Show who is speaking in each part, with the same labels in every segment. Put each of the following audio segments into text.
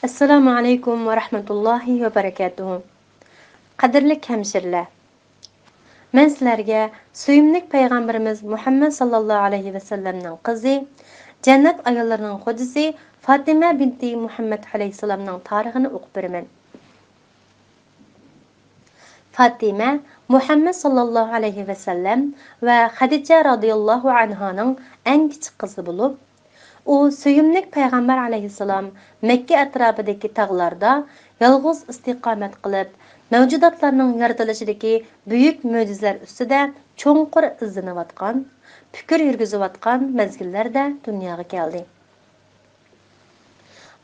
Speaker 1: Assalamu alaykum va rahmatullohi va barakatuh. Qadrli hemşeriler. Men sizlarga suyimlik payg'ambarimiz Muhammad sallallohu alayhi va sallamning qizi, jannat ayollarining xo'jasi Fatima binti Muhammad alayhisalomning tarixini o'qib beraman. Fatima Muhammad sallallohu alayhi va sallam va Xadija radhiyallohu anhaning eng kichik qizi bo'lib, u suyimlik payg'ambar alayhissalom Makka atrofidagi tog'larda yolg'iz istiqomat qilib, mavjudotlarning yaratilishidagi buyuk mo'jizalar ustida cho'nqur izlanayotgan, fikr yurgizayotgan mezgillarda dunyoga keldi.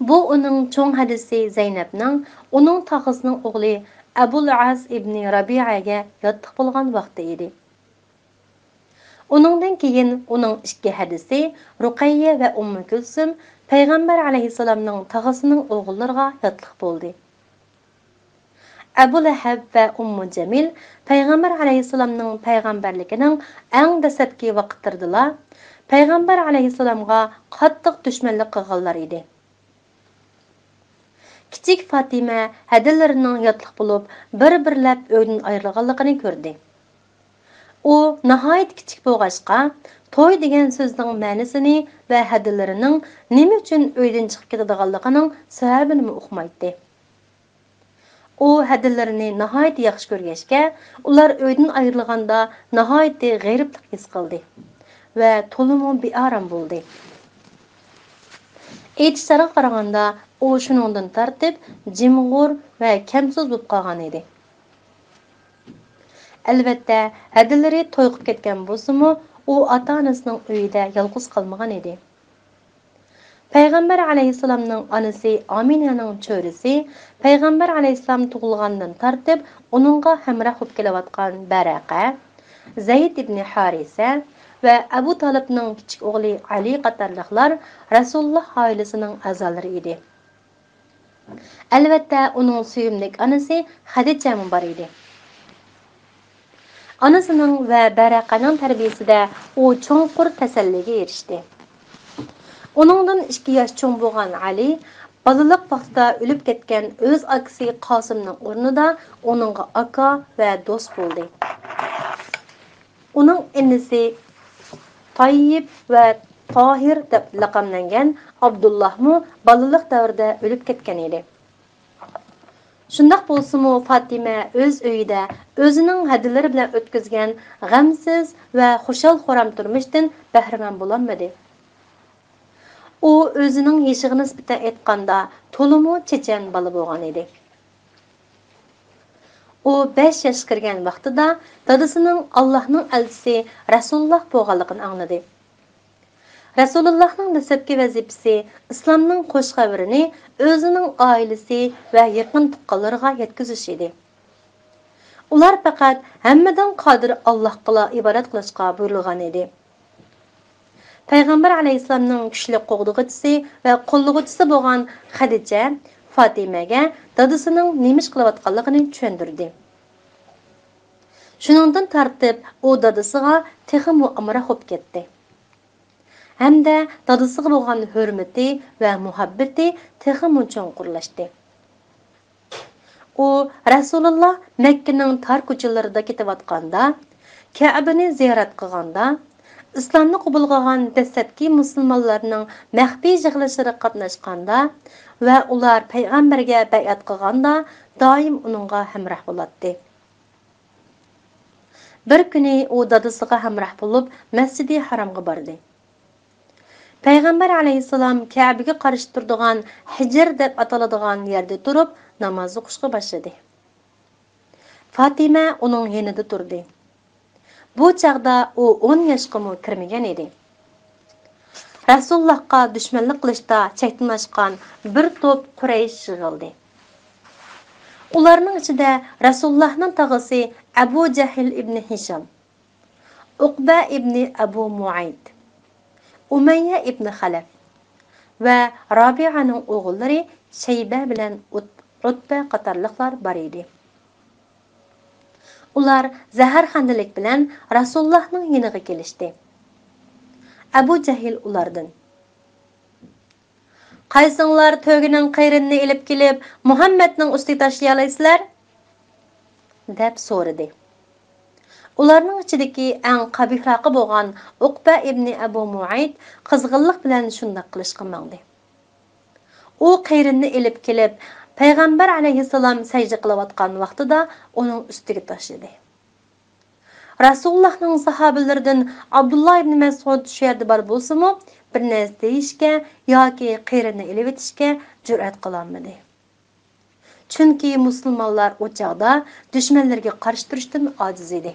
Speaker 1: Bu uning cho'ng hadisi Zaynabning, uning tog'asining o'g'li Abul Az ibn Rabi'aga yotliq bo'lgan vaqti edi. Uningdan keyin uning ikki hadisi Ruqayya va Ummu Kulsum payg'ambar alayhisalomning tog'asining o'g'illariga yotliq bo'ldi. Abu Lahab va Ummu Jamil payg'ambar alayhisalomning payg'ambarligining eng dastlabki vaqtlarida payg'ambar alayhisalomga qattiq dushmanlik qilganlar edi. Kichik Fatima hadilarining yotliq bo'lib, bir-birlab uydan ayrilganligini ko'rdi. U nihoyat kichik bo'lg'achqa, to'y degan so'zning ma'nosini va hadilarining nima uchun uydan chiqib ketadiganligining sababini uqmaydi. U hadillarini nihoyat yaxshi ko'rgachga, ular uydan ayrilganda nihoyat g'ayriblik his qildi va to'limi bearam bo'ldi. Aytishlariga qaraganda, u shuningdan tartib jimg'ur va kamsiz bo'lib qolgan edi. Albatta, hadillari to'yqib ketgan bo'lsa-mu, u ota-onasining uyida yolg'iz qolmagan edi. Payg'ambar alayhisalomning onasi Aminaning cho'risi, payg'ambar alayhisalom tug'ilgandan tartib uningga hamroh bo'lib kelayotgan Baraqa, Zayd ibn Harisa va Abu Talibning kichik o'g'li Ali qatorliqlar Rasululloh oilasining a'zolari edi. Albatta, uning suyimlik onasi Xadija bar edi. Onasining va Baraqaning tarbiyasida u cho'nqur tasalliga erishdi. Uningdan 2 yosh cho'ng bo'lgan Ali balaliq vaqtida o'lib ketgan o'z akasi Qosimning o'rnida uningga aka va do'st bo'ldi. Uning inisi Tayyib va Tohir deb laqamlangan Abdullohmu balaliq davrida o'lib ketgan edi. Shundaq bo'lsa-mu, Fatima o'z uyida o'zining hadilari bilan o'tkazgan g'amsiz va xushal-xuram turmushdan bahramand bo'lolmadi. U o'zining yoshiga nisbatan aytganda to'limi chechan bola bo'lgan edi. U 5 yoshga kirgan vaqtida dadasining Allohning elchisi Rasululloh bo'lganligini angladi. Rasulullohning dastlabki vazifasi islomning qo'sh xabarini o'zining oilasi va yaqin tuqqanlariga yetkazish edi. Ular faqat hammadan qodir Allohga ibodat qilishga buyurilgan edi. Payg'ambar alayhisalomning kuchli qo'g'dug'uchisi va qo'llug'uchisi bo'lgan Xadija Fatimaga dadasining nima ish qilayotganligini tushuntirdi. Shuningdan tartib u dadasiga texmo amra bo'lib ketdi. Hamda dadasiga bo'lgan hurmati va muhabbati texmo cho'nqurlashdi. U Rasululloh Makkaning tar ko'chalarida ketayotganda, Ka'bani ziyorat qilganda, islomni qabul qilgan dastlabki musulmonlarning maxfiy yig'ilishlarida qatnashganda va ular payg'ambarga bay'at qilganda doim uningga hamroh bo'ladi. Bir kuni u dadasiga hamroh bo'lib Masjidi Haromga bordi. Payg'ambar alayhisalom Ka'baga qarshi turadigan Hijr deb ataladigan yerda turib namoz o'qishga boshladi. Fatima uning yonida turdi. Bu chaqda u 10 yoshga kirmagan edi. Rasulullohga dushmanlik qilishda chektinashgan bir to'p Quraysh yig'ildi. Ularning ichida Rasulullohning tog'asi Abu Jahl ibn Hisham, Uqba ibn Abu Muayt, Umayya ibn Xalaf va Rabi'aning o'g'illari Shayba bilan Utba qatorliqlar bor edi. Ular zaharxandalik bilan Rasulullohning yoniga kelishdi. Abu Jahl ulardan: Qaysinglar to'gining qayrinini elib kelib, Muhammadning ustiga tashlay olaysizlar? deb so'radi. Ularning ichidagi eng qabihroqi bo'lgan Uqba ibn Abu Muayt qizg'inlik bilan shunday qilishga mangdi. U qayrinni elib kelib, payg'ambar alayhissalom sajda qilayotgan vaqtida uning ustiga tashladi. Rasulullohning sahobalaridan Abdullah ibn Mas'ud shu yerda bor bo'lsa-mu, bir narsa deyishga yoki qayrinni elib etishga jur'at qilolmadi. Chunki musulmonlar o chaqda dushmanlarga qarshi turishdan ojiz edi.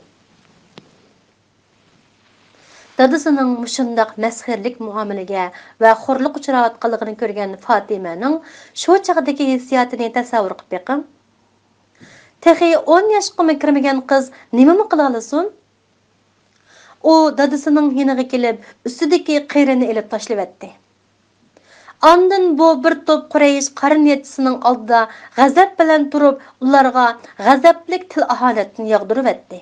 Speaker 1: Dadasining mushundaq masxirlik muomalaga va xurliq uchrayotganligini ko'rgan Fatimaning shu chaqdagi hissiyotini tasavvur qilib beqim. Texi 10 yoshga kirmagan qiz nima qila olasin? U dadasining yeniga kelib, ustidagi qayrini elib tashlab etdi. Ondan bu bir to'p Quraysh qariniyatchisining oldida g'azab bilan turib, ularga g'azablik til aholatini yog'dirib etdi.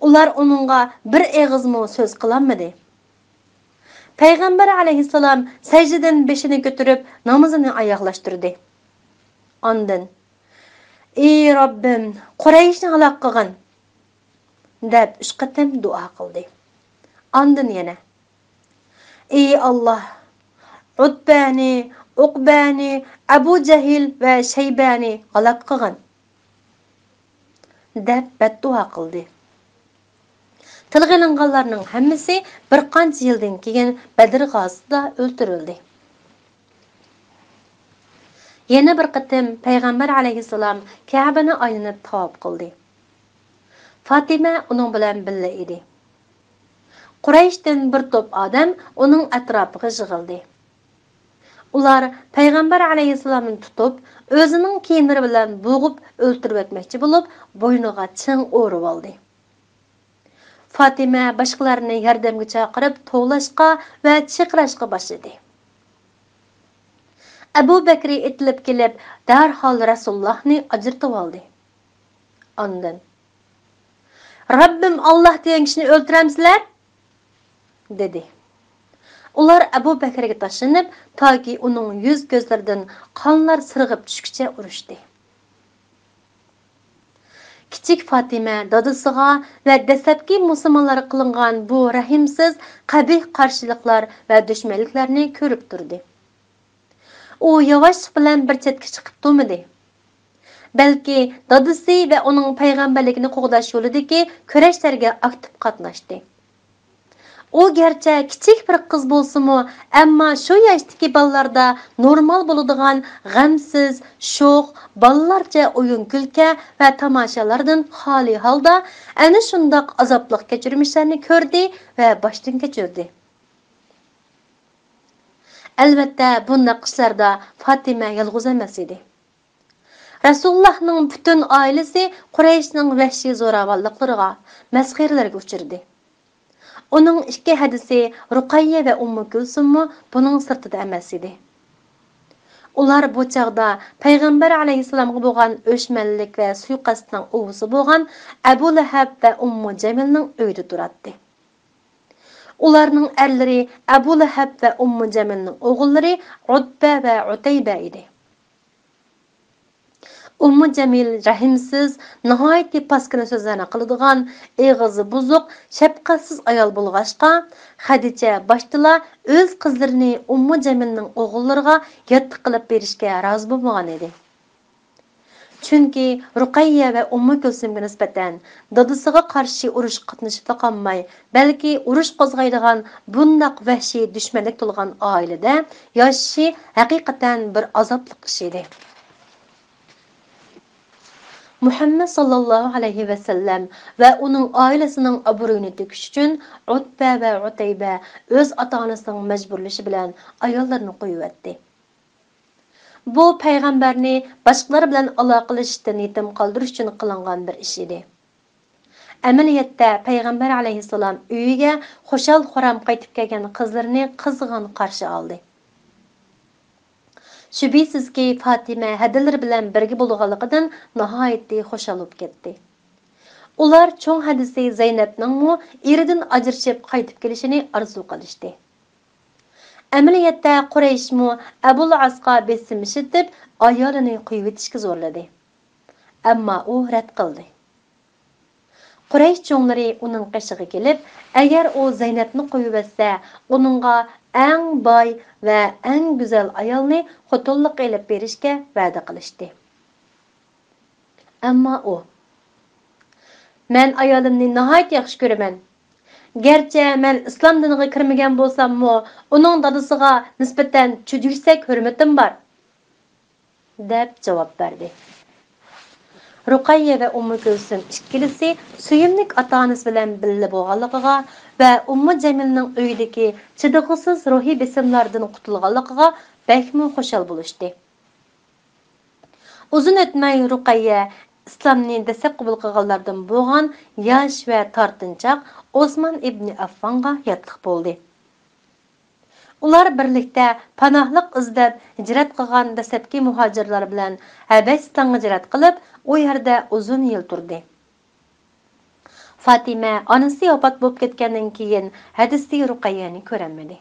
Speaker 1: Ular onunğa bir eg'izmi so'z qilolmadi. Payg'ambar alayhissalom sajdadan beshini ko'tarib namozini oyoqlashtirdi. Ondan: "Ey Robbim, Qurayshni halok qilgin" deb 3 qatam duo qildi. Ondan yana: "Ey Alloh, Utbani, Uqbani, Abu Jahil va Shaybani halok qilgin" deb beddua qildi. Tilg'ilinganlarning hammasi bir qancha yildan keyin Badr g'azotida o'ldirildi. Yana bir qatim payg'ambar alayhissalom Ka'bani aylanib tavob qildi. Fatima uning bilan birga edi. Qurayshdan bir to'p odam uning atrofiga yig'ildi. Ular payg'ambar alayhissalomni tutib, o'zining kiyimlari bilan bo'g'ib o'ldirib o'tmoqchi bo'lib, bo'yniga ching o'rib oldi. Fatima boshqalarni yordamga chaqirib, to'g'lashqa va chiqrashqa boshladi. Abu Bakr etilib kelib, darhol Rasulullohni ajratib oldi. Ondan: "Rabbim Alloh degan kishini o'ldiramsizlar?" dedi. Ular Abu Bakrga tashlanib, toki uning yuz ko'zlaridan qonlar sirg'ib tushguncha urishdi. Kichik Fatima dadasiga va dastlabki musulmonlarga qilingan bu rahimsiz, qabih qarshiliklar va dushmanliklarni ko'rib turdi. U yavaşlık bilan bir chetga chiqib turmadi. Balki dadasi va uning payg'ambarligini qo'g'dash yo'lidagi kurashlarga aktiv qatnashdi. U garchi kichik bir qiz bo'lsa-mu, ammo shu yoshdagi bolalarda normal bo'ladigan g'amsiz, sho'x, bolalarcha o'yin-kulka va tomoshalardan xoli holda ana shundoq azobli kechirishlarni ko'rdi va boshdan kechirdi. Albatta, bunday qishlarda Fatima yolg'iz emas edi. Rasulullohning butun oilasi Qurayshning vahshiy zo'ravonliklariga, masxiralarga uchirdi. Uning ikki hadisi Ruqayya va Ummu Kulsummi buning sirtida emas edi. Ular bu chaqda payg'ambar alayhissalomga bo'lgan o'shmanlik va suiqasdning o'g'isi bo'lgan Abu Lahab va Ummu Jamilning uyida turardi. Ularning erlari Abu Lahab va Ummu Jamilning o'g'illari Utba va Utayba edi. Ummu Jamil rahimsiz, nihoyatda paskina so'zlarni qiladigan, eg'izi buzuq, shafqatsiz ayol bo'lg'achqa, Xadicha boshda o'z qizlarini Ummu Jamilning o'g'illariga yetti qilib berishga rozi bo'lmagan edi. Chunki Ruqayya va Ummu Kulsumga nisbatan dadasiga qarshi urush qatnashib qolmay, balki urush qo'zg'aydigan bundoq vahshiy dushmanlik to'lgan oilada yashashi haqiqatan bir azobli ish edi. Muhammad sallallohu alayhi va sallam va uning oilasining obro'yini to'kish uchun Utba va Utayba o'z ota-onasining majburlashi bilan ayollarni qo'yibdi. Bu payg'ambarni boshqalar bilan aloqalashishdan yetim qoldirish uchun qilingan bir ish edi. Amaliyotda payg'ambar alayhissalom uyiga xushal-xuram qaytib kelgan qizlarini qizg'in qarshi oldi. Shubhisizki Fatima hadilar bilan birga bo'lganligidan nihoyatda xushal bo'lib ketdi. Ular cho'ng hadisi Zaynabning eridan ajrashib qaytib kelishini orzu qilishdi. Amaliyotda Qurayshmu Abul Asqa besim ishitib, ayolini qo'yib etishga zo'rladi. Ammo u rad qildi. Quraysh cho'nglari uning qishig'iga kelib, agar u Zaynabni qo'yib etsa, uningga eng boy va eng go'zal ayolni xotinlik qilib berishga va'da qilishdi. Ammo u: "Men ayolimni nihoyat yaxshi ko'raman. Gerçi men islom diniga kirmagan bo'lsam-mu, uning dadasiga nisbatan juda yuksak hurmatim bor", deb javob berdi. Ruqayya va Ummu Kulsum ikkilisi suyimlik ota-onasi bilan birga bo'lganligiga va Ummu Jamilning uyidagi chidag'isiz ruhiy besimlardan qutulganligiga bakmi xushal bo'lishdi. Uzun o'tmay Ruqayya islomni dastlab qabul qilganlardan bo'lgan yosh va tortinchoq Osman ibn Affanga yotliq bo'ldi. Ular birlikda panohlik izlab hijrat qilgan dastlabki muhojirlar bilan Habasistonga hijrat qilib, u yerda uzun yil turdi. Fatima onasi vafot bo'lib ketgandan keyin hadisli Ruqayyani ko'rmadi.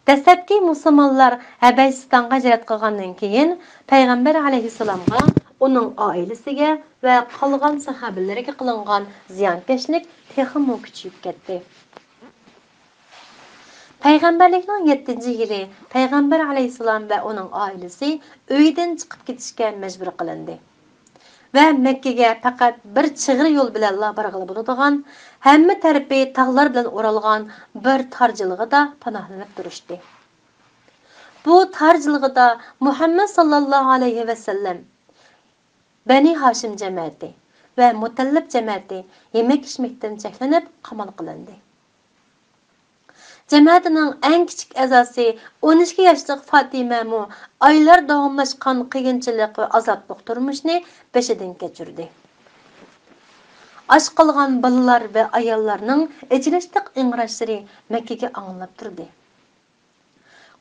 Speaker 1: Dastlabki musulmonlar Habasistonga hijrat qilgandan keyin payg'ambar alayhisalomga, uning oilasiga va qolgan sahobalarga qilingan ziyonkashlik texmo kuchayib ketdi. Payg'ambarlikning 7-yili payg'ambar alayhisalom va uning oilasi uydan chiqib ketishga majbur qilindi. Va Makkaga faqat bir chig'ir yo'l bilan borg'ili bo'ladigan, hamma tarafi tog'lar bilan o'ralgan bir tarjilig'ida panohlanib turishdi. Bu tarjilig'ida Muhammad sallallohu alayhi va sallam, Bani Hashim jamoati va Mutallib jamoati yemak-ichmakdan cheklanib qamal qilindi. Jamoatining eng kichik a'zosi 12 yoshli Fatima mu oylar davomlashgan qiyinchilik va azobli turmushni beshidan kechirdi. Aç qolgan balalar va ayollarning ijlishliq ingrashlari Makkaga anglab turdi.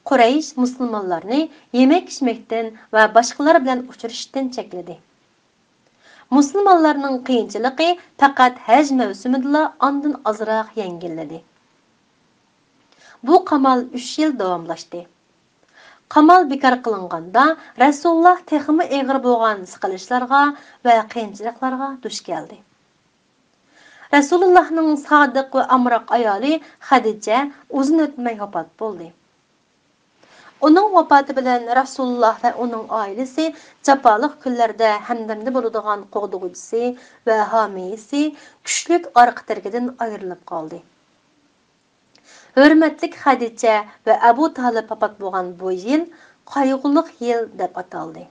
Speaker 1: Quraysh musulmonlarni yemak-ichmakdan va boshqalar bilan uchrashishdan chekladi. Musulmonlarning qiyinchiligi faqat haj mavsumida ondan ozroq yengilladi. Bu qamal 3 yil davomlashdi. Qamal bekor qilinganda Rasululloh texmi eg'ir bo'lgan siqilishlarga va qiyinchiliklarga duch keldi. Rasulullohning sodiq va amroq ayoli Xadija uzun o'tmay vafot bo'ldi. Uning vafoti bilan Rasululloh va uning oilasi jafoliq kunlarda hamdamda bo'ladigan qo'g'dug'uchisi va homiysi kuchlik orqa tarkidan ayrilib qoldi. Hürmetli Xadija va Abu Talib vafot bo'lgan bu yil qayg'uliq yil deb ataldi.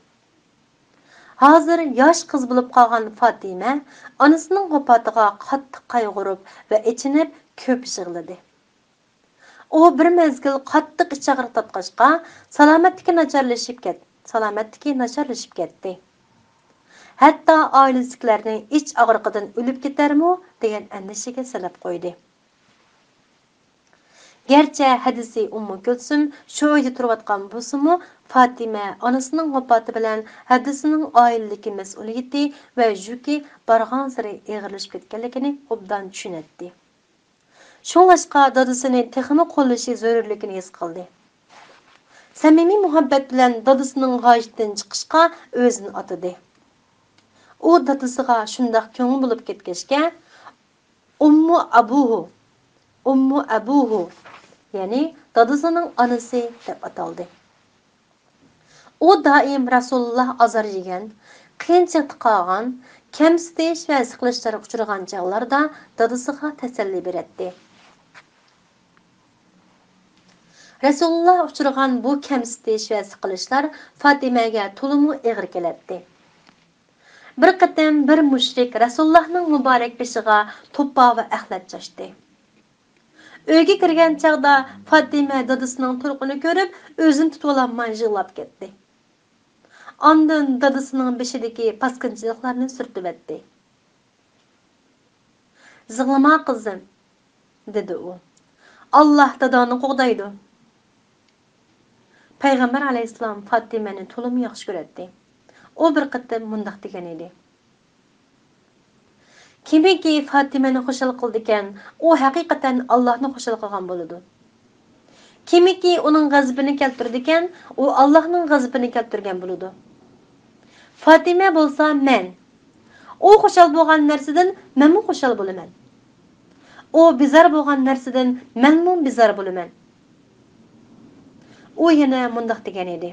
Speaker 1: Hozir yosh qiz bo'lib qolgan Fatima onasining vafotiga qattiq qayg'urib va ichinib ko'p yig'ladi. U bir mezgil qattiq ichag'riq tatqashqa salomatligi nacharlashib ketdi. Hatto oilasidagilarning ich og'riqidan o'lib ketarmi degan andishaga sabab qo'ydi. Gerçi hadisi Ummu Kulsum shu uyda turayotgan bo'lsa-mu, Fatima onasining vafoti bilan hadisining oiladagi mas'uliyati va yuki bargan sari eg'irlashib ketganligini obdan tushunadi. Shunlashqa dadasini texmi qo'llashi zarurligini his qildi. Samimiy muhabbat bilan dadasining hojatdan chiqishga o'zini atadi. U dadasiga shundoq ko'ngil bo'lib ketgachga Ummu Abuhu ya'ni dadasining onasi deb ataldi. U doim Rasululloh azor yegan, qiyinchilik qolgan, kamsitish va siqilishlarga uchragan chog'larda dadasiga tasalli beradi. Rasululloh uchragan bu kamsitish va siqilishlar Fatimaga to'liq og'ir keladi. Bir qatam bir mushrik Rasulullohning muborak beshiga to'ppa va axlat chashdi. Uyga kirgan chaqda Fatima dadasining turqini ko'rib, o'zini tutib olmay yig'lab ketdi. Ondan dadasining beshidagi paskinchiliklarni surtib etdi. "Yig'lama qizim", dedi u. "Alloh dadani qo'g'daydi." Payg'ambar alayhisalom Fatimani to'liq yaxshi ko'radi. U bir qatam mundaq degan edi: "Kimiki Fatimani xushal qildi ekan, u haqiqatan Allohni xushal qilgan bo'ladi. Kimiki uning g'azabini keltirdikan, u Allohning g'azabini keltirgan bo'ladi. Fatima bo'lsa men. U xushal bo'lgan narsadan menmi xushal bo'laman. U bizar bo'lgan narsadan menmi bizar bo'laman. U yana mundaq degan edi.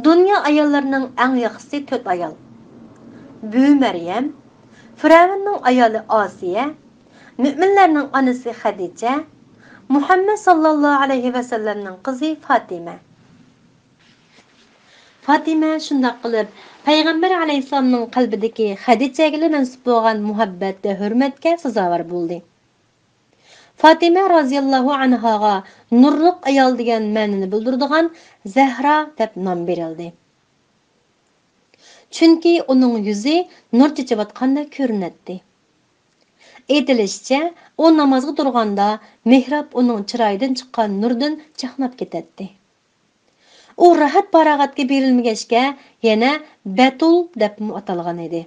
Speaker 1: Dünya ayollarining eng yaxshisi 4 ayol. Bu Maryam, Firavunning ayoli Osiya, müminlarning onasi Xadija, Muhammad sallallohu alayhi va sallamning qizi Fatima. Fatima shundoq qilib payg'ambar alayhisolamning qalbidagi Xadijaga mansub bo'lgan muhabbat va hurmatga sazovor bo'ldi. Fatima roziyallohu anhoga nurliq ayol degan ma'noni bildiradigan Zahra deb nom berildi. Chunki uning yuzi nur chechayotganda ko'rinadi. Aytilishicha, u namozga turganda mehrab uning chiroyidan chiqqan nurdan chaqnab ketadi. U rahat farog'atga berilmagachga yana Batul deb atalgan edi.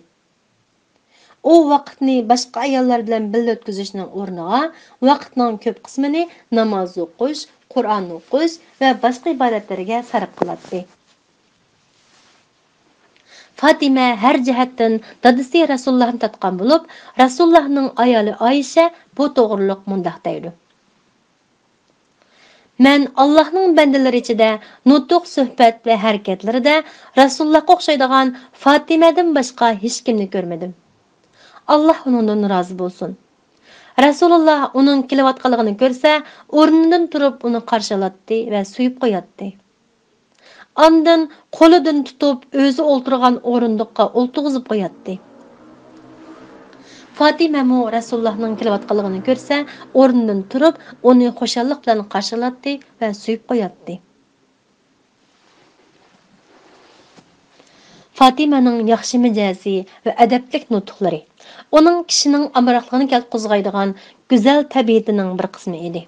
Speaker 1: U vaqtni boshqa ayollar bilan birga o'tkazishning o'rniga vaqtning ko'p qismini namoz o'qish, Qur'on o'qish va boshqa ibodatlarga sarf qiladi. Fatima har jihatdan dadasi Rasulullohni tatgan bo'lib, Rasulullohning ayoli Oysha bu to'g'riliq mundaq deydi. Men Allohning bandalari ichida nutq suhbat va harakatlarida Rasulullohga o'xshaydigan Fatimadan boshqa hech kimni ko'rmadim. Allah onundan razı bo'lsin. Rasululloh uning kelayotganligini ko'rsa, o'rnidan turib uni qarshilatdi va suyib qo'yatdi. Ondan qo'lidan tutib, o'zi o'ltirgan o'rindiqqa o'ltig'izib qo'yatdi. Fatima mo Rasulullohning kelayotganligini ko'rsa, o'rnidan turib, uni xushallik bilan qarshilatdi va suyib qo'yatdi. Fatimaning yaxshi mijozi va adablik nutqlari uning kishining amroqligini kelib qo'zg'aydigan go'zal tabiatining bir qismi edi.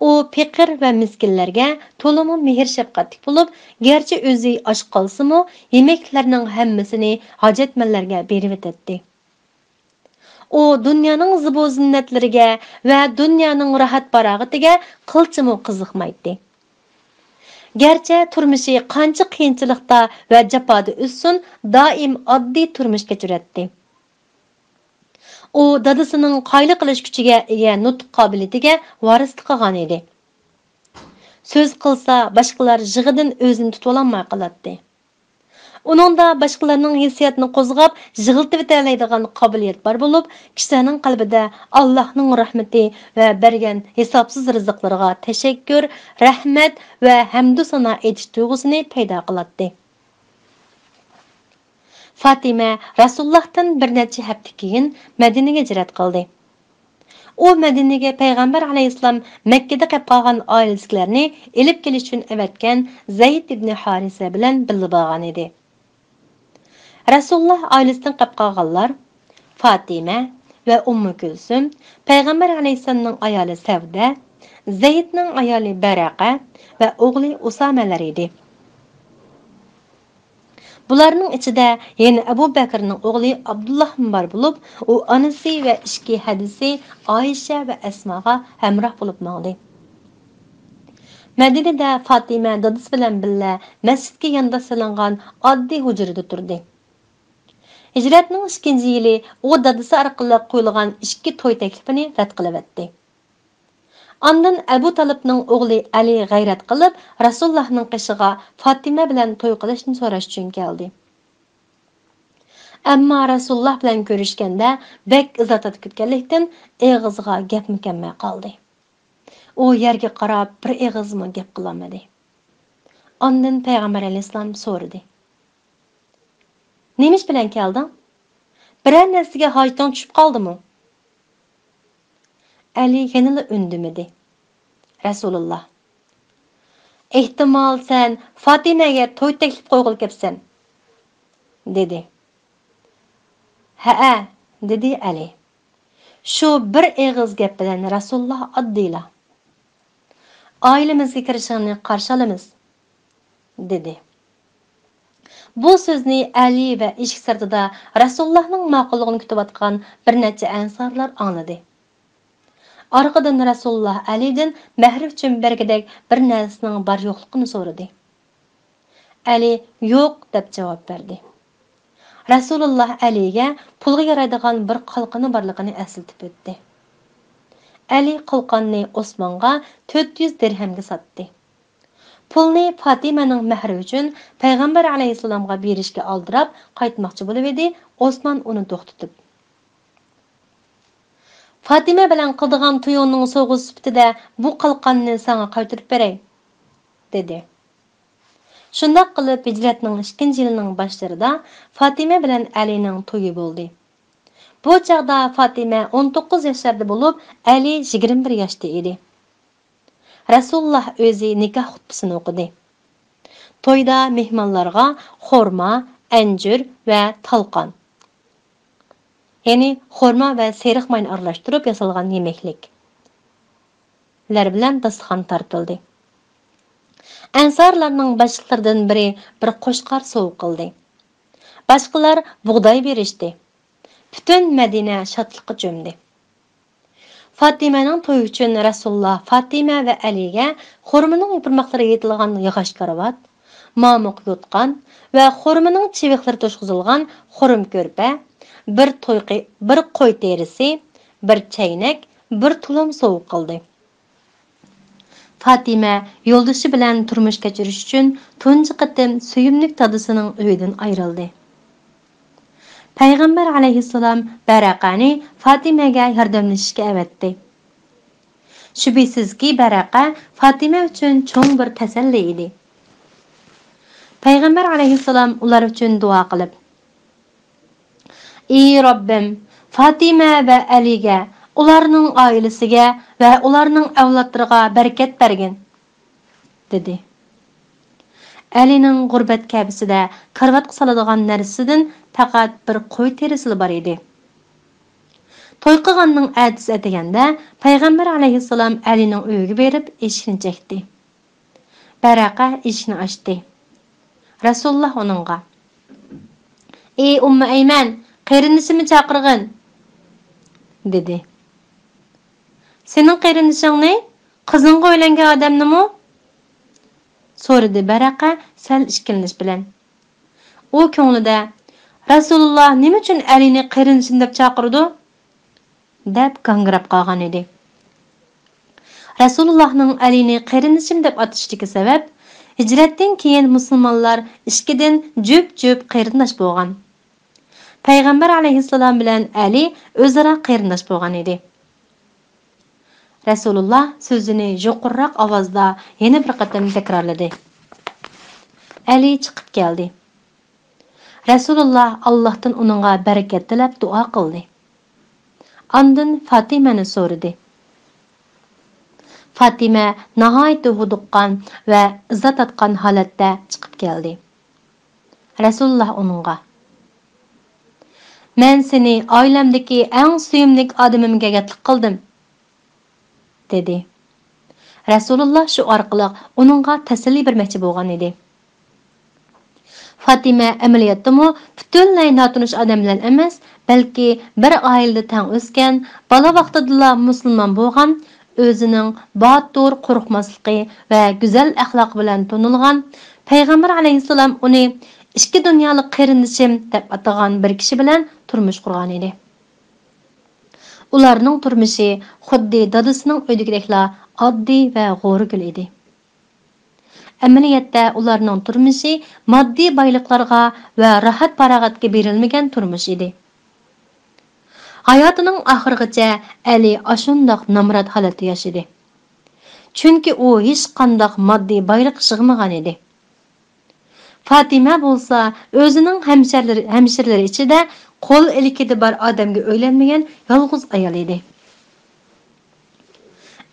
Speaker 1: U faqir va miskinlarga to'liq mehr-shafqatli bo'lib, garchi o'zi och qolsa-mu, yemeklarning hammasini hojatmanlarga berib o'tadi. U dunyoning zibo-zinnatlariga va dunyoning rohat farog'atiga qilchimi qiziqmaydi. Garchi turmushi qancha qiyinchilikda va jafoda o'ssin, doim oddiy turmush kechiradi. U dadasining qayli qilish kuchiga ega nutq qobiliyatiga varislik qilgan edi. So'z qilsa, boshqalar jig'idan o'zini tutib olmay qoladi. Uningda boshqalarning hissiyotini qo'zg'ab, jig'iltib o'toladigan qobiliyat bor bo'lib, kishining qalbida Allohning rahmati va bergan hisobsiz rizqlariga tashakkur, rahmat va hamd sano aytish tuyg'usini paydo qiladi. Fatima Rasulullohdan bir necha hafta keyin Madinaga hijrat qildi. U Madinaga payg'ambar alayhisalom Makka da qolib qolgan oilasilarni elib kelish uchun avatgan Zayd ibn Harisa bilan birga bo'lgan edi. Rasululloh oilasidan qolib qolganlar Fatima va Ummu Kulsum, payg'ambar alayhisalomning ayoli Savda, Zaydning ayoli Baraqa va o'g'li Usomalar edi. Bularning ichida yana Abu Bakrning o'g'li Abdulloh bor bo'lib, u onasi va ikki hadisi Oysha va Asmoga hamroh bo'lib mangdi. Madinada Fatima dadasi bilan birga masjidga yonda solingan oddiy hujrada turdi. Hijratning 2-yili u dadasi orqali qo'yilgan 2 to'y taklifini rad qilib o'tdi. Ondan Abu Talibning o'g'li Ali g'ayrat qilib, Rasulullohning qishig'a Fatima bilan to'y qilishni so'rash uchun keldi. Ammo Rasululloh bilan ko'rishganda bek izotat kutganlikdan eg'izga gap mukammay qoldi. U yerga qarab bir eg'izmi gap qilolmadi. Ondan payg'ambar alayhisalom so'radi: "Nemish bilan kelding? Biror narsaga hojiting tushib qoldimi?" Ali yanada undimidi. Rasululloh: "Ehtimol sen Fatimaga to'y taklif qo'yg'il kepsan", dedi. "Ha", dedi Ali. "Shu bir eg'iz gap bilan Rasululloh oddiyla. Oilamizga kirishingni qarshi olamiz", dedi. Bu so'zni Ali va eshik sirtida Rasulullohning ma'qulligini kutayotgan bir necha ansarlar angladi. Arqadan Rasululloh Alidan mehr uchun bergidek bir narsaning bor yo'qligini so'radi. Ali yo'q deb javob berdi. Rasululloh Aliga pulga yaraydigan bir qalqini borligini eslatib o'tdi. Ali qalqonni Osmonga 400 dirhamga sotdi. Pulni Fatimaning mehri uchun payg'ambar alayhisalomga berishga oldirab qaytmoqchi bo'lib edi. Osmon uni to'xtatib, Fatima bilan qildigan to'yingning sovg'a sifatida bu qalqonni sana qaytarib beray, dedi. Shundoq qilib hijratning 2-yilining boshlarida Fatima bilan Alining to'yi bo'ldi. Bu chaqda Fatima 19 yoshlarda bo'lib, Ali 21 yoshda edi. Rasululloh o'zi nikoh xutbasini o'qidi. To'yda mehmonlarga xurmo, anjir va talqon, ya'ni xurmo va seriq mayni aralashtirib yasalgan yemekliklar bilan dasturxon tortildi. Ansarlarning boshliqlaridan biri bir qo'shqar sovg'a qildi. Boshqalar bug'doy berishdi. Butun Madina shodlikqa cho'mdi. Fatimaning to'yi uchun Rasululloh Fatima va Aliga xurmaning yopirmoqlari yetilgan yog'och karavat, mamuq yotqan va xurmaning chiviqlari to'shqizilgan xurum ko'rpa, bir qo'y terisi, bir chaynak, bir tulum sovg'a qildi. Fatima yo'ldoshi bilan turmush kechirish uchun tunji qatim suyimlik dadasining uyidan ayrildi. Payg'ambar alayhissalom Baraqani Fatimaga yordamlashishga avatdi. Shubhisizki Baraqa Fatima uchun cho'ng bir tasalli edi. Payg'ambar alayhissalom ular uchun duo qilib, "Ey Robbim, Fatima va Aliga, ularning oilasiga va ularning avlodlariga barakat bergin", dedi. Alining g'urbat kabisida karvatga soladigan narsadan faqat bir qo'y terisi bor edi. To'y qilganning adisi ataganda payg'ambar alayhissalom Alining uyiga berib eshikni chekdi. Baraqa eshikni ochdi. Rasululloh uningga, "Ey Ummu Ayman, qarindishimni chaqirg'in", dedi. "Sening qarindishingni, qizingga uylangan odamnimi?" so'radi Baraqa sal ishkilanish bilan. U ko'nglida, Rasululloh nima uchun Alini qarindishim deb chaqirdi? deb gangrab qolgan edi. Rasulullohning Alini qarindishim deb atishdagi sabab, hijratdan keyin musulmonlar ikkidan jup-jup qarindosh bo'lgan. Payg'ambar alayhissalom bilan Ali o'zaro qarindosh bo'lgan edi. Rasululloh so'zini yuqoriroq ovozda yana bir qatam takrorladi. Ali chiqib keldi. Rasululloh Allohdan uningga barakat tilab duo qildi. Ondan Fatimani so'radi. Fatima nihoyat huduqqan va izzat atgan holatda chiqib keldi. Rasululloh uningga, "Men seni oilamdagi eng suyimlik odamimga yotliq qildim", dedi. Rasululloh shu orqali uningga tasalli bermoqchi bo'lgan edi. Fatima amaliyotdami butunlay notanish odam bilan emas, balki bir oilada tang o'sgan, bola vaqtida musulmon bo'lgan, o'zining botur, qo'rqmasligi va go'zal axloq bilan tanilgan, payg'ambar alayhissalom uni ikki dunyolik qarindishim deb atagan bir kishi bilan turmush qurgan edi. Ularning turmushi xuddi dadasining uyidagidekla oddiy va g'o'rgul edi. Amaliyotda ularning turmushi moddiy boyliqlarga va rahat farog'atga berilmagan turmush edi. Hayotining oxirigacha Ali ashundoq namrat holatda yashadi. Chunki u hech qanday moddiy boyliq sig'magan edi. Fatima bo'lsa o'zining hamshirlari ichida qo'l ilikida bor odamga uylanmagan yolg'iz ayol edi.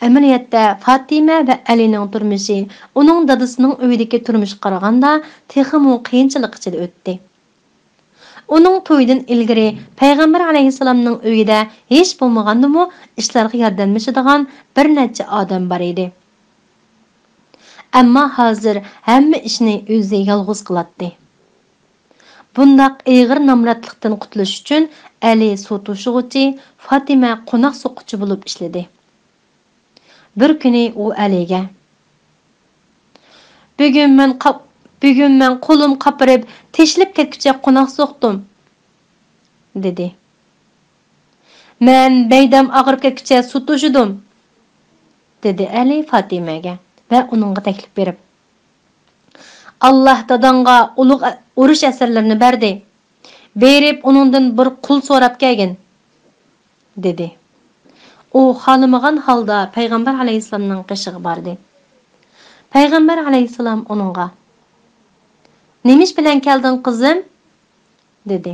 Speaker 1: Amaliyotda Fatima va Alining turmushi uning dadasining uyidagi turmush qaraganda texmo qiyinchilik ichida o'tdi. Uning to'yidan ilgari payg'ambar alayhissalomning uyida hech bo'lmagandimi ishlarga yordamlashadigan bir necha odam bor edi. Ammo hozir hamma ishni o'zi yolg'iz qiladi. Bundaq ig'ir namratlikdan qutulish uchun Ali suv to'shig'uchi, Fatima qo'noq so'qquchi bo'lib ishladi. Bir kuni u Aliga: "Bugun men qo'lim qapirib, teshilib ketguncha qo'noq so'qdim", dedi. "Men beydam og'rib ketguncha suv to'shidim", dedi Ali Fatimaga va uningga taklif berib. "Alloh dadangga ulug' urush asarlarini berdi. Berib uningdan bir qul so'rab kelgin", dedi. U xolamagan holda payg'ambar alayhisolamning qishig'iga bordi. Payg'ambar alayhisalom uningga: "Nemish bilan kelding, qizim?" dedi.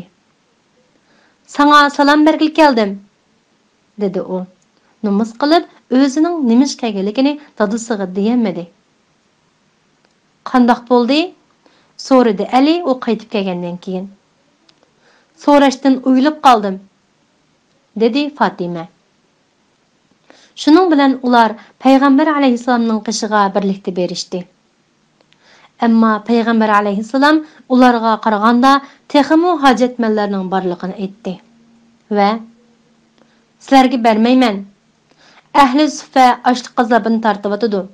Speaker 1: "Sana salom bergil keldim", dedi u. Nomus qilib, o'zining nemish kelganligini dadisiga deyolmadi. "Qandoq bo'ldi?" so'radi Ali u qaytib kelgandan keyin. "So'rashdan o'ylab qoldim", dedi Fatima. Shuning bilan ular payg'ambar alayhisolamning qishiga birlikda berishdi. Ammo payg'ambar alayhisalom ularga qaraganda texmo hojatmanlarning borligini aytdi va: "Sizlarga bermayman. Ahli suffa ochliq azobini tortib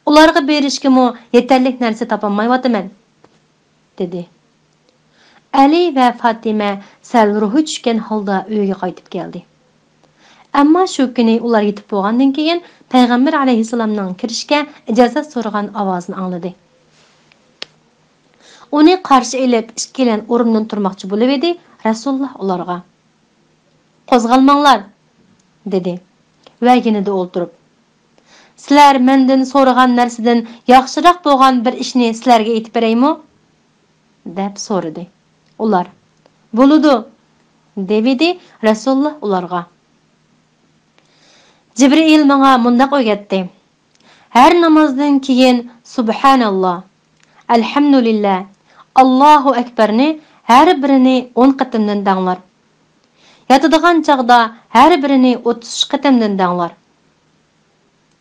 Speaker 1: ularga berishgimi yetarli narsa topolmayapman", dedi. Ali va Fatima sal ruhi tushgan holda uyga qaytib keldi. Ammo shu kuni ular yetib bo'lgandan keyin payg'ambar alayhisalomning kirishga ijozat so'ragan ovozini angladi. Uni qarshi elib ikkilan o'rnidan turmoqchi bo'lib edi, Rasululloh ularga: "Qo'zg'almanglar", dedi va yanada o'ltirib: "Sizlar mendan so'ragan narsadan yaxshiroq bo'lgan bir ishni sizlarga aytib beraymi?" deb so'radi. Ular: "Bo'ladi", dedi Rasululloh ularga. Jibril menga mundaq o'rgatdi: "Har namozdan keyin Subhanalloh, Alhamdulillah, Allohu akbarni har birini 10 qatimdan danglar. Yotadigan chaqda har birini 30 qatimdan danglar",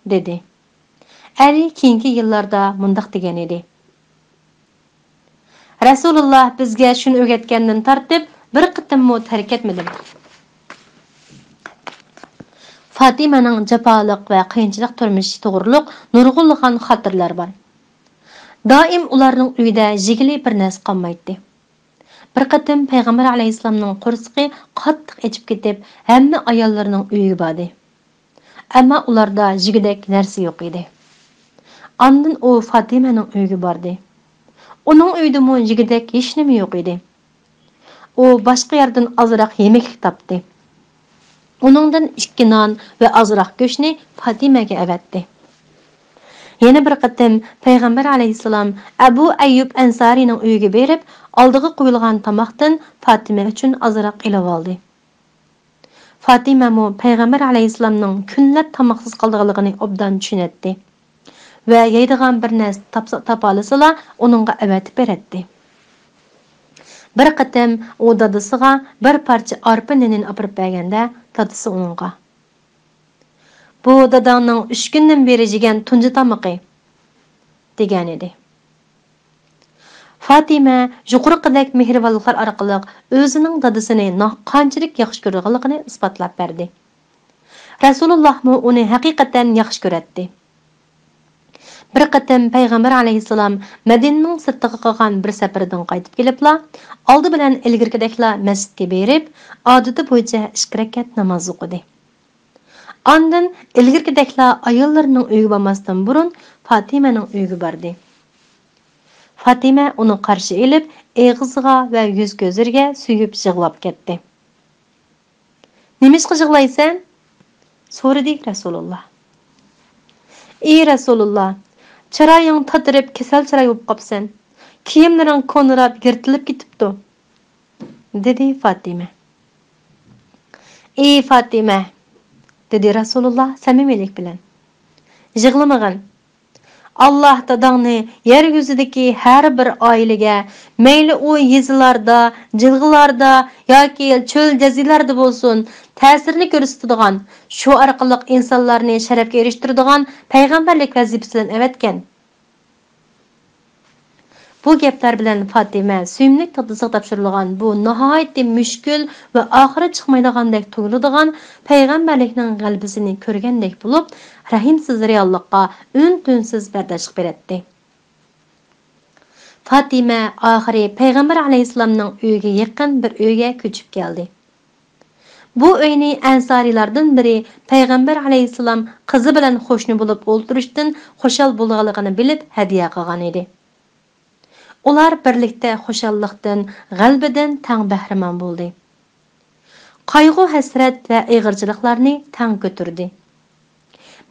Speaker 1: dedi. Ali keyingi yillarda mundaq degan edi: "Rasululloh bizga shuni o'rgatgandan tortib bir qatimmo tark etmadim." Fatimaning jafoliq va qiyinchilik turmushi to'g'riliq nurg'unlagan xotirlar bor. Doim ularning uyida jigili bir narsa qolmaydi. Bir qatim payg'ambar alayhisolamning qursiqi qattiq echib ketib, hamma ayollarining uyiga bordi. Ammo ularda jigidek narsa yo'q edi. Ondan u Fatimaning uyiga bordi. Uning uyida mo jigidek hech nima yo'q edi. U boshqa yerdan ozroq yemaklik topdi. Uningdan 2 non va ozroq go'shtni Fatimaga avatdi. Yana bir qatim payg'ambar alayhisalom Abu Ayyub Ansarining uyiga berib, oldiga qo'yilgan tomoqdan Fatima uchun ozroq ilib oldi. Fatima mo payg'ambar alayhisalomning kunlab tomoqsiz qolganligini obdan tushunatdi va yeydigan bir narsa topa-olasala uningga avatib beradi. Bir qatim u dadasiga bir parcha arpa nenini olib berganda, dadasi uningga: "Bu dadangning 3 kundan beri yegan tunji tomoqi", degan edi. Fatima yuqoriqidek mehribonliklar orqali o'zining dadasini qanchalik yaxshi ko'rganligini isbotlab berdi. Rasululloh mu uni haqiqatan yaxshi ko'radi. Bir qatim payg'ambar alayhisalom Madinaning sirtiga qilgan bir safaridan qaytib kelibla, oldi bilan ilgirgidekla masjidga berib, odati bo'yicha 2 rakat namoz o'qidi. Ondan ilgirgidekla ayollarining uyiga bormasdan burun Fatimaning uyiga bordi. Fatima uni qarshi elib, eg'iziga va yuz-ko'zlariga suyib yig'lab ketdi. "Nimishqa yig'laysan?" so'radi Rasululloh. "Ey Rasululloh, chiroying tatirib kasal chiroy bo'lib qopsan. Kiyimlaring ko'nirab, yirtilib ketibdi", dedi Fatima. "Ey Fatima", dedi Rasululloh samimiylik bilan. "Yig'lamagin. Alloh dadangni yer yuzidagi har bir oilaga, mayli u yezilarda, jilg'ilarda yoki cho'l jazilarda bo'lsin, ta'sirli ko'rsatadigan, shu orqali insonlarni sharafga erishtiradigan payg'ambarlik vazifasidan avatgan." Bu gaplar bilan Fatima suyumlik tadisiga topshirilgan bu nihoyatda mushkul va oxiri chiqmaydigandek tuyuladigan payg'ambarlikning g'alabasini ko'rgandek bo'lib, rahimsiz reallikqa un-tunsiz bardosh beradi. Fatima oxiri payg'ambar alayhissalomning uyiga yaqin bir uyga ko'chib keldi. Bu uyni ansariylardan biri payg'ambar alayhissalom qizi bilan qo'shni bo'lib o'ltirishdan xushal bo'lganligini bilib hadiya qilgan edi. Ular birlikda xushallikdan, g'albadan tang bahramon bo'ldi. Qayg'u, hasrat va ig'irchiliklarni tang ko'tardi.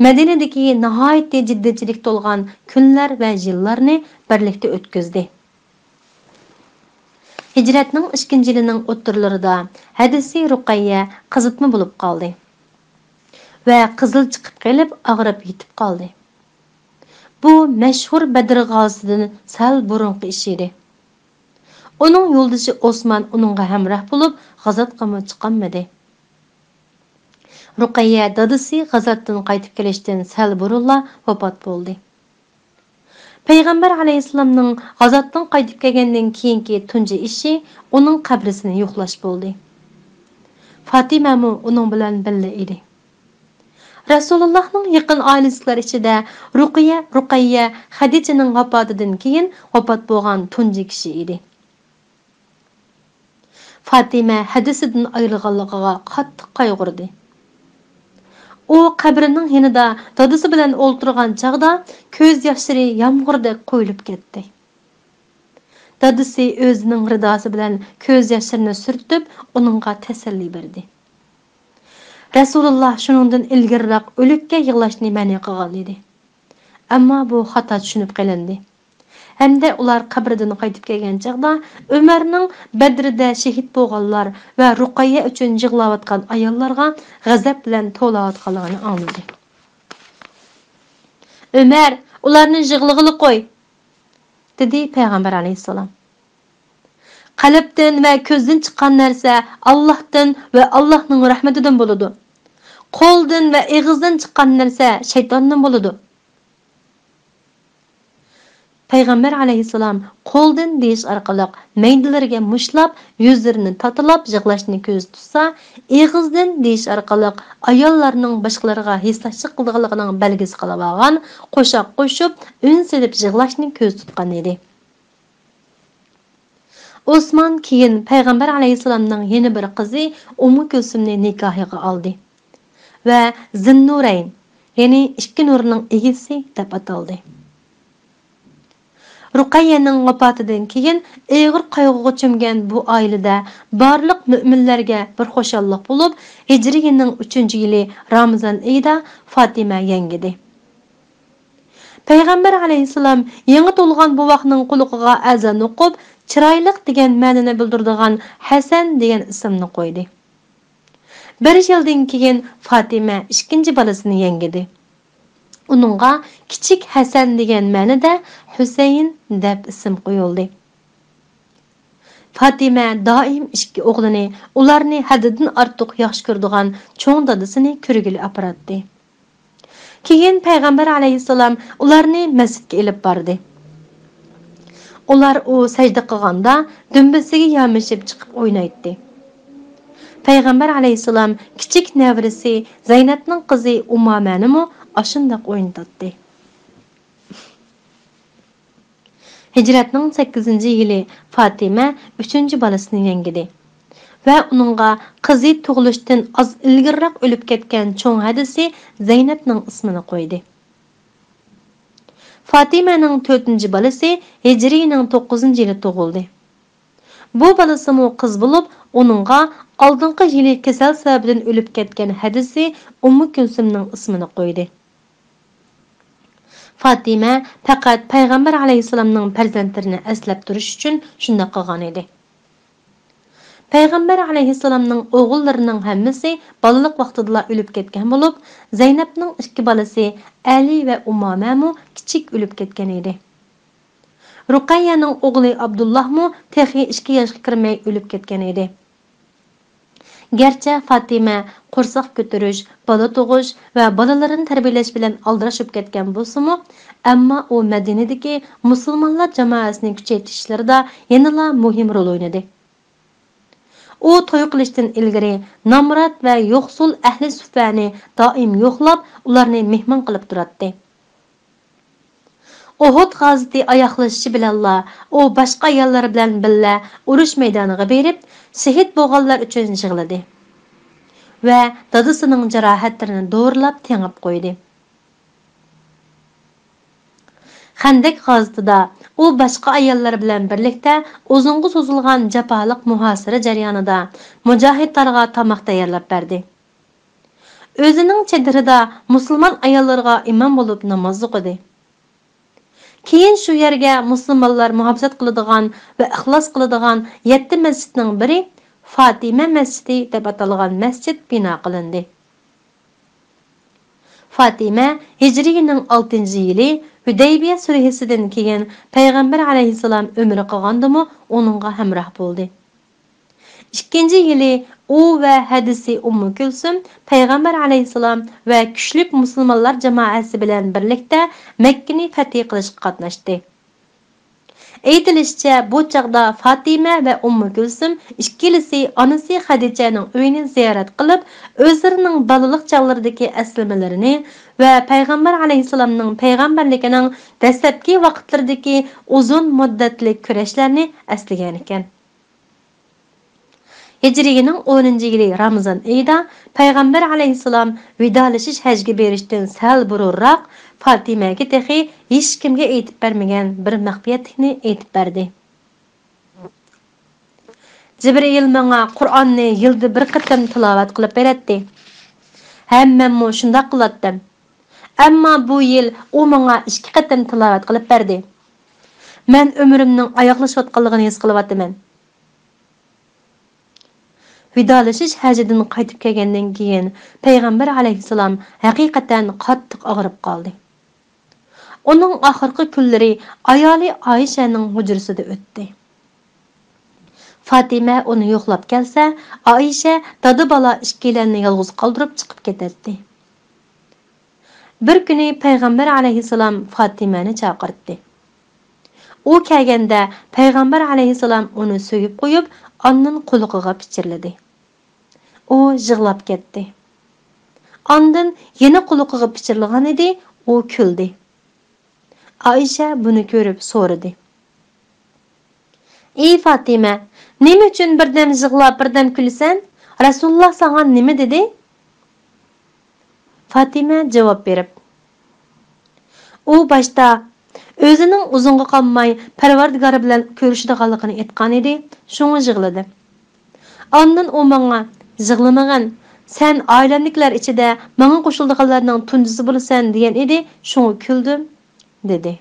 Speaker 1: Madinadagi nihoyatda jiddiyatchilik to'lgan kunlar va yillarni birlikda o'tkazdi. Hijratning 2-yilining o'ttirlarida hadisi Ruqayya qizitma bo'lib qoldi va qizil chiqib qolib og'rib yetib qoldi. Bu mashhur Badr g'azosidan sal burunqi ish edi. Uning yo'ldoshi Osman uningga hamroh bo'lib g'azotga chiqqanmidi. Ruqayya dadisi g'azotdan qaytib kelishdan sal burunla vafot bo'ldi. Payg'ambar alayhissalomning g'azotdan qaytib kelgandan keyingi tunji ishi uning qabrisini yo'qlash bo'ldi. Fatima mu uning bilan birga edi. Rasulullohning yaqin oilasilar ichida Ruqayya Xadijaning vafotidan keyin vafot bo'lgan tunji kishi edi. Fatima hadisidan ayrilganligiga qattiq qayg'urdi. U qabrining yonida dadisi bilan o'ltirgan chaqda ko'z yoshlari yomg'irda qo'yilib ketdi. Dadisi o'zining ridosi bilan ko'z yoshlarini surtib, uningga tasalli berdi. Rasululloh shuningdan ilgariroq o'likka yig'lashni ma'ni qilgan edi. Ammo bu xato tushunib qilindi. Hamda ular qabridan qaytib kelgan chaqda Umarning Badrda shahid bo'lganlar va Ruqayya uchun yig'layotgan ayollarga g'azab bilan to'layotganligini angladi. "Umar, ularni yig'lig'ili qo'y", dedi payg'ambar alayhissalom. "Qalbdan va ko'zdan chiqqan narsa Allohdan va Allohning rahmatidan bo'ladi. Qo'ldan va og'izdan chiqqan narsa shaytondan bo'ladi." Payg'ambar alayhissalom qo'ldan deyish orqali maydalariga mushlab, yuzlarini tatilab yig'lashni ko'z tutsa, og'izdan deyish orqali ayollarning boshqalarga hislashchi qilganligining belgisi qilib olgan, qo'shoq qo'shib, un silib yig'lashni ko'z tutgan edi. Osman keyin payg'ambar alayhissalomning yana bir qizi Ummu Kulsumni nikohiga oldi va Zinnurayn, ya'ni ikki nurning egisi deb ataldi. Ruqayyaning vafotidan keyin og'ir qayg'uga cho'mgan bu oilada barliq mu'minlarga bir xushallik bo'lib, Hijriyaning 3-yili Ramazon oyida Fatima yangidi. Payg'ambar alayhissalom yangi tug'ilgan buvoqning quloqiga azon o'qib, chiroyliq degan ma'noni bildiradigan Hasan degan ismni qo'ydi. Bir yildan keyin Fatima 2-chi bolasini yangidi. Uningga kichik Hasan degan ma'noda Husayn deb ism qo'yildi. Fatima doim ikki o'g'lini, ularni haddidan ortiq yaxshi ko'radigan cho'ng dadasini ko'rgili aparatdi. Keyin payg'ambar alayhissalom ularni masjidga olib bordi. Ular u sajda qilganda dumbasiga yamishib chiqib o'ynaydi. Payg'ambar alayhissalom kichik nevrisi Zaynabning qizi Umamani ashundaq o'ynatdi. Hijratning 8-yili Fatima 3-chi bolasini yangidi va uningga qizi tug'ilishdan oz ilgariroq o'lib ketgan cho'ng hadisi Zaynabning ismini qo'ydi. Fatimaning 4-chi bolasi Hijriyaning 9-yili tug'ildi. Bu bolasi qiz bo'lib, uningga oldingi yili kasal sababidan o'lib ketgan hadisi Ummu Kulsumning ismini qo'ydi. Fatima faqat payg'ambar alayhissalomning farzandlarini aslab turish uchun shunday qilgan edi. Payg'ambar alayhissalomning o'g'illarining hammasi balaliq vaqtida o'lib ketgan bo'lib, Zaynabning 2 bolasi Ali va Umama kichik o'lib ketgan edi. Ruqayyaning o'g'li Abdullah texi 2 yoshga kirmay o'lib ketgan edi. Gerçi Fatima qo'rsoq ko'tarish, bola tug'ish va bolalarini tarbiyalash bilan aldirashib ketgan bo'lsa-mu, ammo u Madinadagi musulmonlar jamoasini kuchaytirish ishlarida yanada muhim rol o'ynadi. U to'y qilishdan ilgari nomrod va yo'qsul ahli suffani doim yo'qlab, ularni mehmon qilib turardi. Uhud g'azoti oyoqlashishi bilanla u boshqa ayollar bilan birga urush maydoniga berib, shahid bo'lganlar uchun yig'ladi va dadasining jarohatlarini doğrulab tengib qo'ydi. Xandak g'azotida u boshqa ayollar bilan birlikda uzunga so'zilgan jafoliq muhosira jarayonida mujohidlarga tamoq tayyorlab berdi. O'zining chadirida musulmon ayollarga imom bo'lib namoz o'qidi. Keyin shu yerga musulmonlar muhabbat qiladigan va ixlos qiladigan 7 masjidning biri Fatima masjidi deb atalgan masjid bino qilindi. Fatima Hijriyaning 6-yili Hudaybiya sulhidan keyin Payg'ambar alayhisalom umri qilgandimi, uningga hamroh bo'ldi. 2-yili u va hadisi Ummu Kulsum Payg'ambar alayhisalom va kuchli musulmonlar jamoasi bilan birlikda Makkani fath qilishga qatnashdi. Aytilishicha, bu chaqda Fatima va Ummu Kulsum ikkilisi onasi Xadichaning uyini ziyorat qilib, o'zlarining balaliq chaqlaridagi aslamalarini va Payg'ambar alayhisalomning payg'ambarligining dastlabki vaqtlaridagi uzun muddatli kurashlarni eslagan ekan. Hijriyaning 10-yili Ramazon oyida Payg'ambar alayhisalom vidolashish hajga berishdan sal burunroq Fatimaga texi hech kimga aytib bermagan bir maxfiyatlikni aytib berdi. Jibril menga Qur'onni yilda bir qatam tilovat qilib beradi. Hammammo shunday qilatdim. Ammo bu yil u menga 2 qatam tilovat qilib berdi. Men umrimning oyoqlashayotganligini his qilyapman. Vidolashish hajidan qaytib kelgandan keyin Payg'ambar alayhisalom haqiqatan qattiq og'rib qoldi. Uning oxirgi kunlari ayoli Oyshaning hujrasida o'tdi. Fatima uni yo'qlab kelsa, Oysha dada bola ikkilarni yolg'iz qoldirib chiqib ketadi. Bir kuni Payg'ambar alayhisalom Fatimani chaqirdi. U kelganda Payg'ambar alayhisalom uni so'yib qo'yib, onning quliqiga pichirladi. U yig'lab ketdi. Ondan yana quliqiga pichirlagan edi, u kuldi. Oysha buni ko'rib so'radi. "Ey Fatima, nima uchun birdam yig'lab, birdam kulsan? Rasululloh senga nima dedi?" Fatima javob berib, u boshda o'zining uzunga qolmay Parvardigori bilan ko'rishadiganligini aytgan edi, shunga yig'ladi. Ondan u menga "Yig'lamagan, sen oilamliklar ichida menga qo'shildiganlarning tunjisi bo'lasan" degan edi, shunga kuldim, dedi.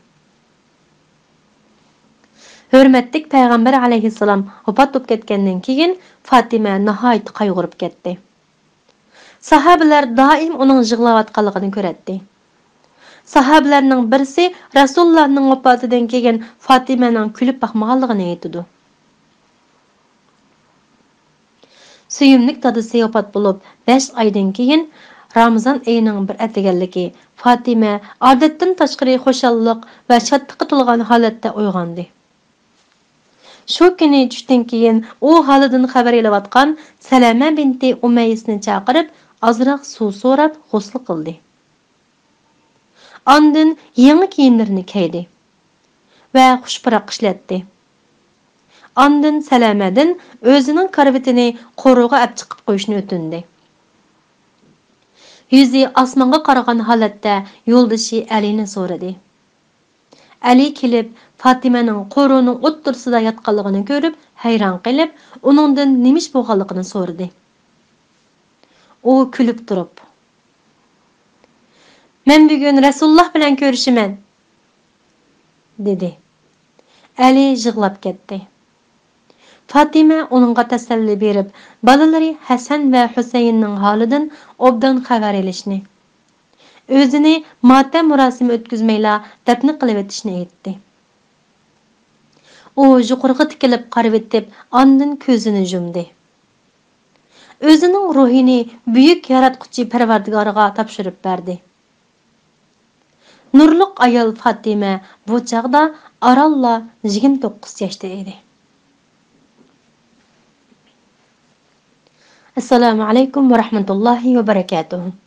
Speaker 1: Hurmatli Payg'ambar alayhisalom vafot etib ketgandan keyin Fatima nihoyat qayg'urib ketdi. Sahobalar doim uning yig'layotganligini ko'radi. Sahobalarning birisi Rasulullohning vafotidan keyin Fatimaning kulib boqmaganligini aytdi. Suyimlik dadasi vafot bo'lib 5 oydan keyin Ramazon oyining bir ataganligi Fatima odatdan tashqari xushalliq va shodlikqa to'lgan holatda uyg'ondi. Shu kuni tushdan keyin u holidan xabar olayotgan Salama binti Umaysni chaqirib, ozroq suv so'rab g'usl qildi. Ondan yangi kiyimlarini kiydi va xushparaq ishlatdi. Ondan Salamadan o'zining karvetini qo'ruga olib chiqib qo'yishni o'tindi. Yuzi osmonga qaragan holatda yo'ldoshi Alini so'radi. Ali kelib Fatimaning qo'runing o'ttirsida yotganligini ko'rib, hayron qilib, uningdan nimish bo'lganligini so'radi. U kulib turib, "Men bugun Rasululloh bilan ko'rishiman", dedi. Ali yig'lab ketdi. Fatima uningga tasalli berib, bolalari Hasan va Husaynning holidan obdan xabar olishni, o'zini motam murosimi o'tkazmayla dafn qilib o'tishni aytdi. U yuqoriga tikilib qarab etib, ondan ko'zini yumdi. o'zining ruhini buyuk yaratquchi Parvardigoriga topshirib berdi. Nurluq ayol Fatima bu chaqda oralla 29 yoshda edi. Assalomu alaykum va rahmatullohi va barakatuh.